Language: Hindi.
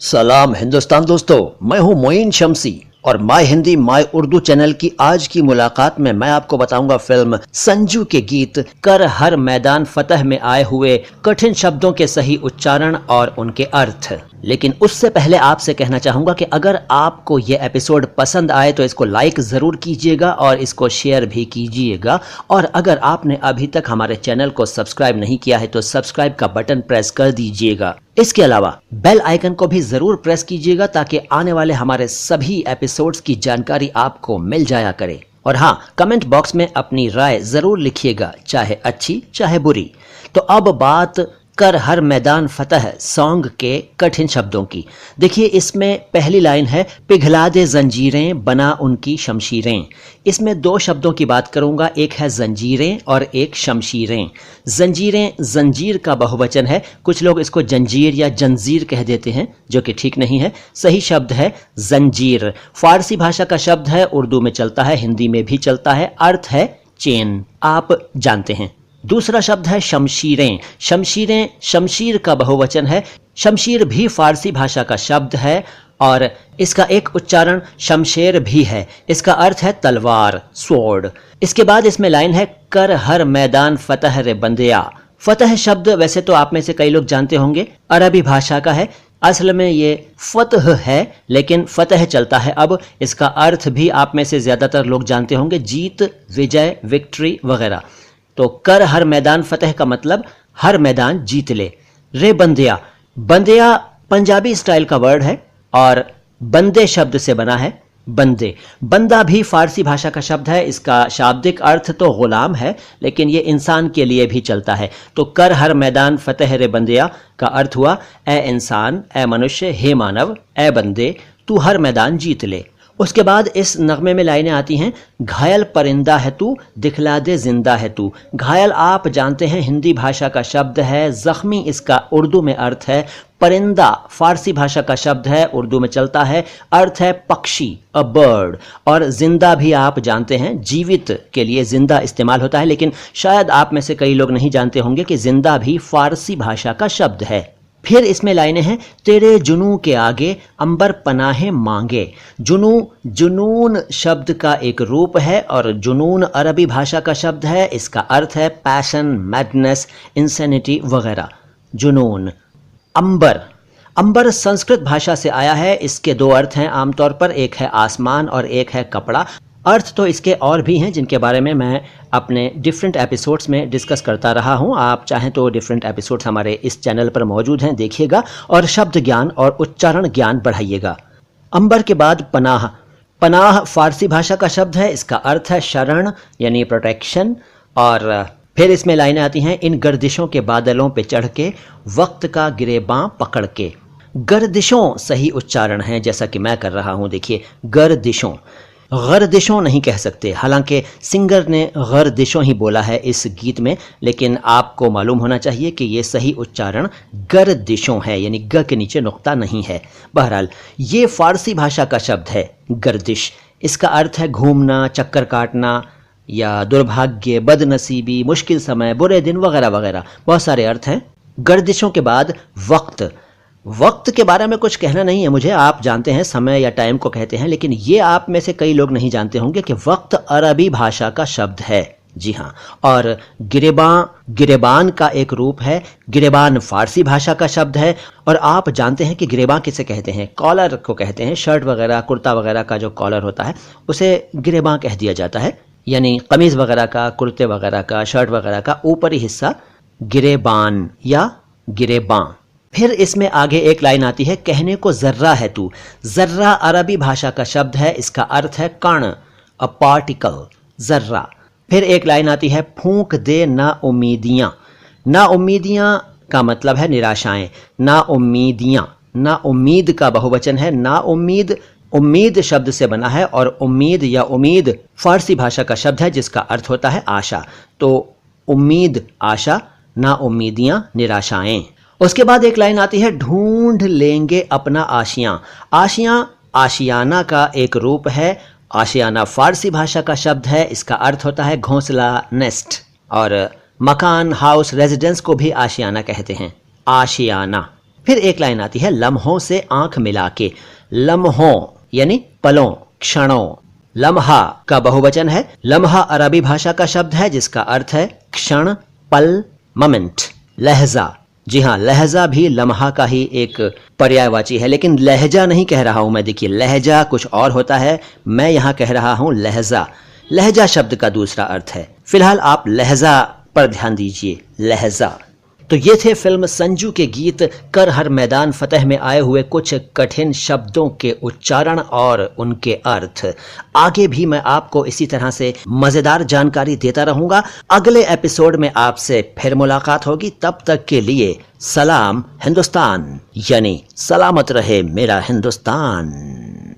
सलाम हिंदुस्तान दोस्तों, मैं हूं मोइन शम्सी और my Hindi my Urdu channel की आज की मुलाकात में मैं आपको बताऊंगा फिल्म संजू के गीत कर हर मैदान फतह में आए हुए कठिन शब्दों के सही उच्चारण और उनके अर्थ। लेकिन उससे पहले आपसे कहना चाहूंगा कि अगर आपको ये एपिसोड पसंद आए तो इसको लाइक ज़रूर कीजिएगा और इसको शेयर भी कीजिएगा। और अगर आपने अभी तक हमारे चैनल को सब्सक्राइब नहीं किया है तो सब्सक्राइब का बटन प्रेस कर दीजिएगा। इसके अलावा बेल आइकन को भी ज़रूर प्रेस कीजिएगा ताकि आने वाले हमारे सभी एपिसोड्स की जानकारी आपको मिल जाया करे। और हाँ, कमेंट बॉक्स में अपनी राय ज़रूर लिखिएगा, चाहे अच्छी चाहे बुरी। तो अब बात कर हर मैदान फतह सॉन्ग के कठिन शब्दों की। देखिए, इसमें पहली लाइन है पिघला दे जंजीरें बना उनकी शमशीरें। इसमें दो शब्दों की बात करूंगा, एक है जंजीरें और एक शमशीरें। जंजीरें जंजीर का बहुवचन है, कुछ लोग इसको जंजीर या जंजीर कह देते हैं जो कि ठीक नहीं है। सही शब्द है जंजीर। फारसी भाषा का शब्द है, उर्दू में चलता है, हिंदी में भी चलता है, अर्थ है चेन, आप जानते हैं। दूसरा शब्द है शमशीरें। शमशीरें शमशीर का बहुवचन है, शमशीर भी फारसी भाषा का शब्द है और इसका एक उच्चारण शमशेर भी है। इसका अर्थ है तलवार, स्वॉर्ड। इसके बाद इसमें लाइन है कर हर मैदान फतह रे बंदिया। फतह शब्द वैसे तो आप में से कई लोग जानते होंगे, अरबी भाषा का है। असल में ये फतह है लेकिन फतह चलता है। अब इसका अर्थ भी आप में से ज्यादातर लोग जानते होंगे, जीत, विजय, विक्ट्री वगैरह। तो कर हर मैदान फतह का मतलब हर मैदान जीत ले। रे बंदिया, बंदिया पंजाबी स्टाइल का वर्ड है और बंदे शब्द से बना है। बंदे, बंदा भी फारसी भाषा का शब्द है। इसका शाब्दिक अर्थ तो गुलाम है लेकिन ये इंसान के लिए भी चलता है। तो कर हर मैदान फतह रे बंदिया का अर्थ हुआ ए इंसान, ए मनुष्य, हे मानव, ए बंदे, तू हर मैदान जीत ले। उसके बाद इस नगमे में लाइनें आती हैं घायल परिंदा है तू, दिखला दे जिंदा है तू। घायल आप जानते हैं हिंदी भाषा का शब्द है, जख्मी इसका उर्दू में अर्थ है। परिंदा फारसी भाषा का शब्द है, उर्दू में चलता है, अर्थ है पक्षी, अ बर्ड। और जिंदा भी आप जानते हैं, जीवित के लिए जिंदा इस्तेमाल होता है, लेकिन शायद आप में से कई लोग नहीं जानते होंगे कि जिंदा भी फारसी भाषा का शब्द है। फिर इसमें लाइनें हैं तेरे जुनू के आगे अंबर पनाहे मांगे। जुनू जुनून शब्द का एक रूप है और जुनून अरबी भाषा का शब्द है। इसका अर्थ है पैशन, मैडनेस, इंसैनिटी वगैरह। जुनून। अंबर, अंबर संस्कृत भाषा से आया है। इसके दो अर्थ हैं आमतौर पर, एक है आसमान और एक है कपड़ा। अर्थ तो इसके और भी हैं जिनके बारे में मैं अपने डिफरेंट एपिसोड्स में डिस्कस करता रहा हूं। आप चाहें तो डिफरेंट एपिसोड्स हमारे इस चैनल पर मौजूद हैं, देखिएगा और शब्द ज्ञान और उच्चारण ज्ञान बढ़ाइएगा। अंबर के बाद पनाह। पनाह फारसी भाषा का शब्द है, इसका अर्थ है शरण यानी प्रोटेक्शन। और फिर इसमें लाइनें आती हैं इन गर्दिशों के बादलों पे चढ़ के वक्त का गिरेबां पकड़ के। गर्दिशों सही उच्चारण है जैसा कि मैं कर रहा हूं। देखिए, गर्दिशों, गर्दिशों नहीं कह सकते, हालांकि सिंगर ने गर्दिशों ही बोला है इस गीत में, लेकिन आपको मालूम होना चाहिए कि ये सही उच्चारण गर्दिशों है, यानी ग के नीचे नुक्ता नहीं है। बहरहाल ये फारसी भाषा का शब्द है गर्दिश। इसका अर्थ है घूमना, चक्कर काटना या दुर्भाग्य, बदनसीबी, मुश्किल समय, बुरे दिन वगैरह वगैरह, बहुत सारे अर्थ हैं। गर्दिशों के बाद वक्त। वक्त के बारे में कुछ कहना नहीं है मुझे, आप जानते हैं समय या टाइम को कहते हैं, लेकिन ये आप में से कई लोग नहीं जानते होंगे कि वक्त अरबी भाषा का शब्द है। जी हाँ। और गिरेबान, गिरेबान का एक रूप है। गिरेबान फारसी भाषा का शब्द है और आप जानते हैं कि गिरेबान किसे कहते हैं, कॉलर को कहते हैं। शर्ट वगैरह, कुर्ता वगैरह का जो कॉलर होता है उसे गिरेबान कह दिया जाता है, यानी कमीज वगैरह का, कुर्ते वगैरह का, शर्ट वगैरह का ऊपरी हिस्सा गिरेबान या गिरेबां। फिर इसमें आगे एक लाइन आती है कहने को जर्रा है तू। जर्रा अरबी भाषा का शब्द है, इसका अर्थ है कण, अ पार्टिकल, जर्रा। फिर एक लाइन आती है फूंक दे ना उम्मीदियां। ना उम्मीदियां का मतलब है निराशाएं। ना उम्मीदियां, ना उम्मीद का बहुवचन है, ना उम्मीद, उम्मीद शब्द से बना है और उम्मीद या उम्मीद फारसी भाषा का शब्द है जिसका अर्थ होता है आशा। तो उम्मीद आशा, ना उम्मीदियां निराशाएं। उसके बाद एक लाइन आती है ढूंढ लेंगे अपना आशियां। आशियां आशियाना का एक रूप है। आशियाना फारसी भाषा का शब्द है, इसका अर्थ होता है घोंसला, नेस्ट। और मकान, हाउस, रेजिडेंस को भी आशियाना कहते हैं। आशियाना। फिर एक लाइन आती है लम्हों से आंख मिला के। लम्हों यानी पलों, क्षणों। लम्हा का बहुवचन है। लम्हा अरबी भाषा का शब्द है जिसका अर्थ है क्षण, पल, मोमेंट। लहजा, जी हाँ, लहजा भी लम्हा का ही एक पर्यायवाची है, लेकिन लहजा नहीं कह रहा हूं मैं। देखिए, लहजा कुछ और होता है, मैं यहां कह रहा हूं लहजा। लहजा शब्द का दूसरा अर्थ है। फिलहाल आप लहजा पर ध्यान दीजिए, लहजा। तो ये थे फिल्म संजू के गीत कर हर मैदान फतेह में आए हुए कुछ कठिन शब्दों के उच्चारण और उनके अर्थ। आगे भी मैं आपको इसी तरह से मजेदार जानकारी देता रहूंगा। अगले एपिसोड में आपसे फिर मुलाकात होगी। तब तक के लिए सलाम हिंदुस्तान, यानी सलामत रहे मेरा हिंदुस्तान।